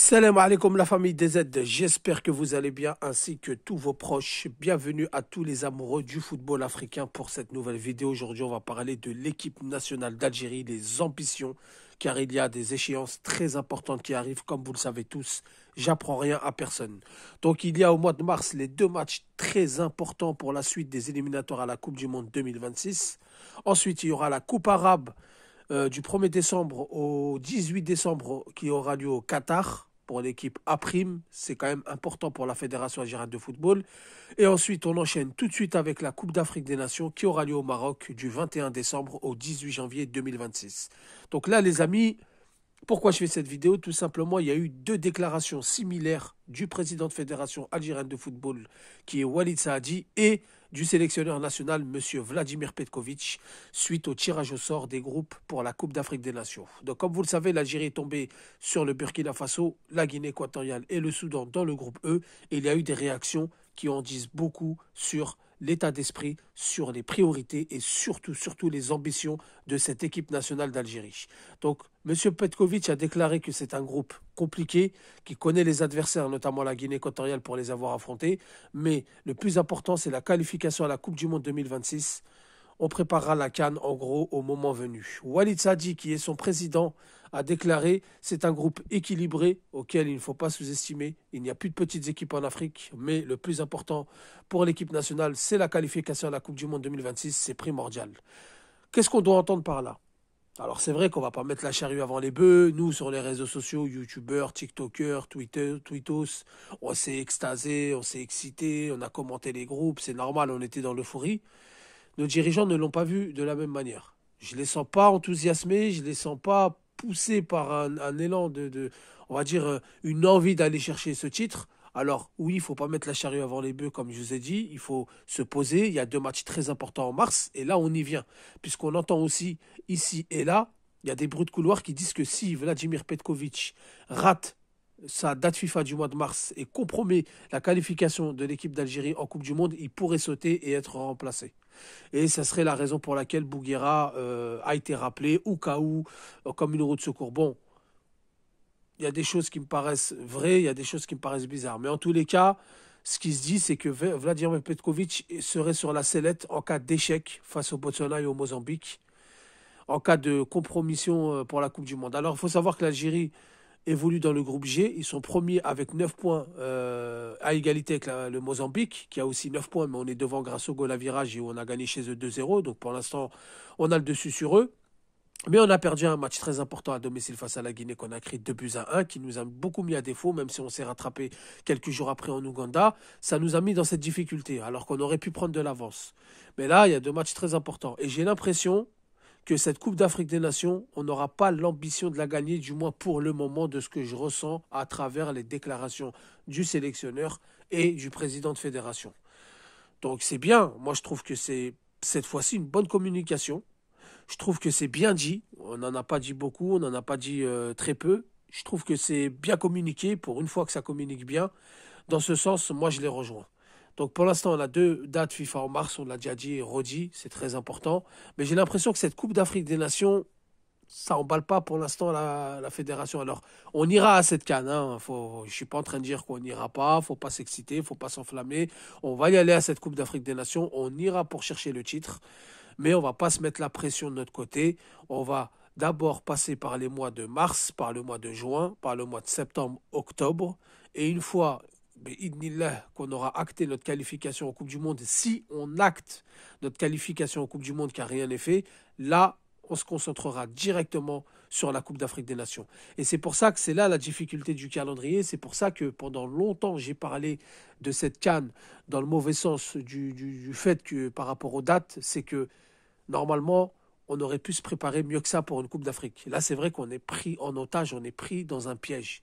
Salam alaikum la famille DZ, j'espère que vous allez bien ainsi que tous vos proches. Bienvenue à tous les amoureux du football africain pour cette nouvelle vidéo. Aujourd'hui on va parler de l'équipe nationale d'Algérie, les ambitions, car il y a des échéances très importantes qui arrivent, comme vous le savez tous. J'apprends rien à personne. Donc il y a au mois de mars les deux matchs très importants pour la suite des éliminatoires à la Coupe du Monde 2026. Ensuite il y aura la Coupe arabe du 1er décembre au 18 décembre qui aura lieu au Qatar pour l'équipe A'. C'est quand même important pour la Fédération algérienne de football. Et ensuite, on enchaîne tout de suite avec la Coupe d'Afrique des Nations qui aura lieu au Maroc du 21 décembre au 18 janvier 2026. Donc là, les amis, pourquoi je fais cette vidéo? Tout simplement, il y a eu deux déclarations similaires du président de Fédération algérienne de football, qui est Walid Saadi, et du sélectionneur national, M. Vladimir Petkovic, suite au tirage au sort des groupes pour la Coupe d'Afrique des Nations. Donc, comme vous le savez, l'Algérie est tombée sur le Burkina Faso, la Guinée équatoriale et le Soudan dans le groupe E. Et il y a eu des réactions qui en disent beaucoup sur l'état d'esprit, sur les priorités et surtout les ambitions de cette équipe nationale d'Algérie. Donc, M. Petkovic a déclaré que c'est un groupe compliqué, qui connaît les adversaires, notamment la Guinée équatoriale, pour les avoir affrontés. Mais le plus important, c'est la qualification à la Coupe du Monde 2026. On préparera la CAN en gros au moment venu. Walid Saadi, qui est son président, a déclaré « C'est un groupe équilibré auquel il ne faut pas sous-estimer. Il n'y a plus de petites équipes en Afrique, mais le plus important pour l'équipe nationale, c'est la qualification à la Coupe du Monde 2026. C'est primordial. » Qu'est-ce qu'on doit entendre par là? Alors c'est vrai qu'on ne va pas mettre la charrue avant les bœufs. Nous, sur les réseaux sociaux, youtubeurs, tiktokers, tweetos, on s'est extasé, on s'est excité, on a commenté les groupes, c'est normal, on était dans l'euphorie. Nos dirigeants ne l'ont pas vu de la même manière. Je ne les sens pas enthousiasmés, je ne les sens pas poussés par un élan on va dire, une envie d'aller chercher ce titre. Alors oui, il ne faut pas mettre la charrue avant les bœufs, comme je vous ai dit, il faut se poser. Il y a deux matchs très importants en mars, et là on y vient. Puisqu'on entend aussi, ici et là, il y a des bruits de couloir qui disent que si Vladimir Petkovic rate sa date FIFA du mois de mars et compromet la qualification de l'équipe d'Algérie en Coupe du Monde, il pourrait sauter et être remplacé. Et ça serait la raison pour laquelle Bouguera a été rappelé au cas où, comme une roue de secours. Bon, il y a des choses qui me paraissent vraies, il y a des choses qui me paraissent bizarres. Mais en tous les cas, ce qui se dit, c'est que Vladimir Petkovic serait sur la sellette en cas d'échec face au Botswana et au Mozambique, en cas de compromission pour la Coupe du Monde. Alors, il faut savoir que l'Algérie évolue dans le groupe G. Ils sont premiers avec 9 points à égalité avec le Mozambique, qui a aussi 9 points, mais on est devant grâce au goal à virage et on a gagné chez eux 2-0. Donc pour l'instant, on a le dessus sur eux. Mais on a perdu un match très important à domicile face à la Guinée, qu'on a écrit 2-1, qui nous a beaucoup mis à défaut, même si on s'est rattrapé quelques jours après en Ouganda. Ça nous a mis dans cette difficulté, alors qu'on aurait pu prendre de l'avance. Mais là, il y a deux matchs très importants. Et j'ai l'impression que cette Coupe d'Afrique des Nations, on n'aura pas l'ambition de la gagner, du moins pour le moment, de ce que je ressens à travers les déclarations du sélectionneur et du président de fédération. Donc c'est bien, moi je trouve que c'est cette fois-ci une bonne communication. Je trouve que c'est bien dit, on n'en a pas dit beaucoup, on n'en a pas dit très peu. Je trouve que c'est bien communiqué, pour une fois que ça communique bien. Dans ce sens, moi je les rejoins. Donc pour l'instant, on a deux dates FIFA en mars, on l'a déjà dit et redit, c'est très important. Mais j'ai l'impression que cette Coupe d'Afrique des Nations, ça emballe pas pour l'instant la fédération. Alors, on ira à cette CAN. Je ne suis pas en train de dire qu'on n'ira pas, faut pas s'exciter, faut pas s'enflammer. On va y aller à cette Coupe d'Afrique des Nations, on ira pour chercher le titre. Mais on ne va pas se mettre la pression de notre côté. On va d'abord passer par les mois de mars, par le mois de juin, par le mois de septembre, octobre. Et une fois qu'on aura acté notre qualification en Coupe du Monde, si on acte notre qualification en Coupe du Monde car rien n'est fait, là, on se concentrera directement sur la Coupe d'Afrique des Nations. Et c'est pour ça que c'est là la difficulté du calendrier. C'est pour ça que pendant longtemps, j'ai parlé de cette CAN dans le mauvais sens du fait que par rapport aux dates, c'est que normalement, on aurait pu se préparer mieux que ça pour une Coupe d'Afrique. Là, c'est vrai qu'on est pris en otage, on est pris dans un piège.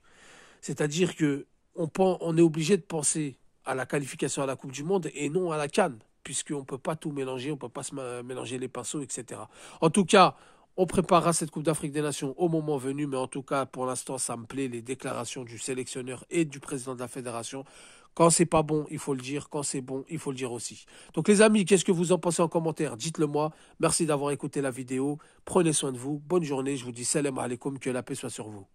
C'est-à-dire que on est obligé de penser à la qualification à la Coupe du Monde et non à la CAN, puisqu'on ne peut pas tout mélanger, on ne peut pas se mélanger les pinceaux, etc. En tout cas, on préparera cette Coupe d'Afrique des Nations au moment venu, mais en tout cas, pour l'instant, ça me plaît, les déclarations du sélectionneur et du président de la fédération. Quand c'est pas bon, il faut le dire. Quand c'est bon, il faut le dire aussi. Donc les amis, qu'est-ce que vous en pensez en commentaire? Dites-le moi. Merci d'avoir écouté la vidéo. Prenez soin de vous. Bonne journée. Je vous dis salam alaikum. Que la paix soit sur vous.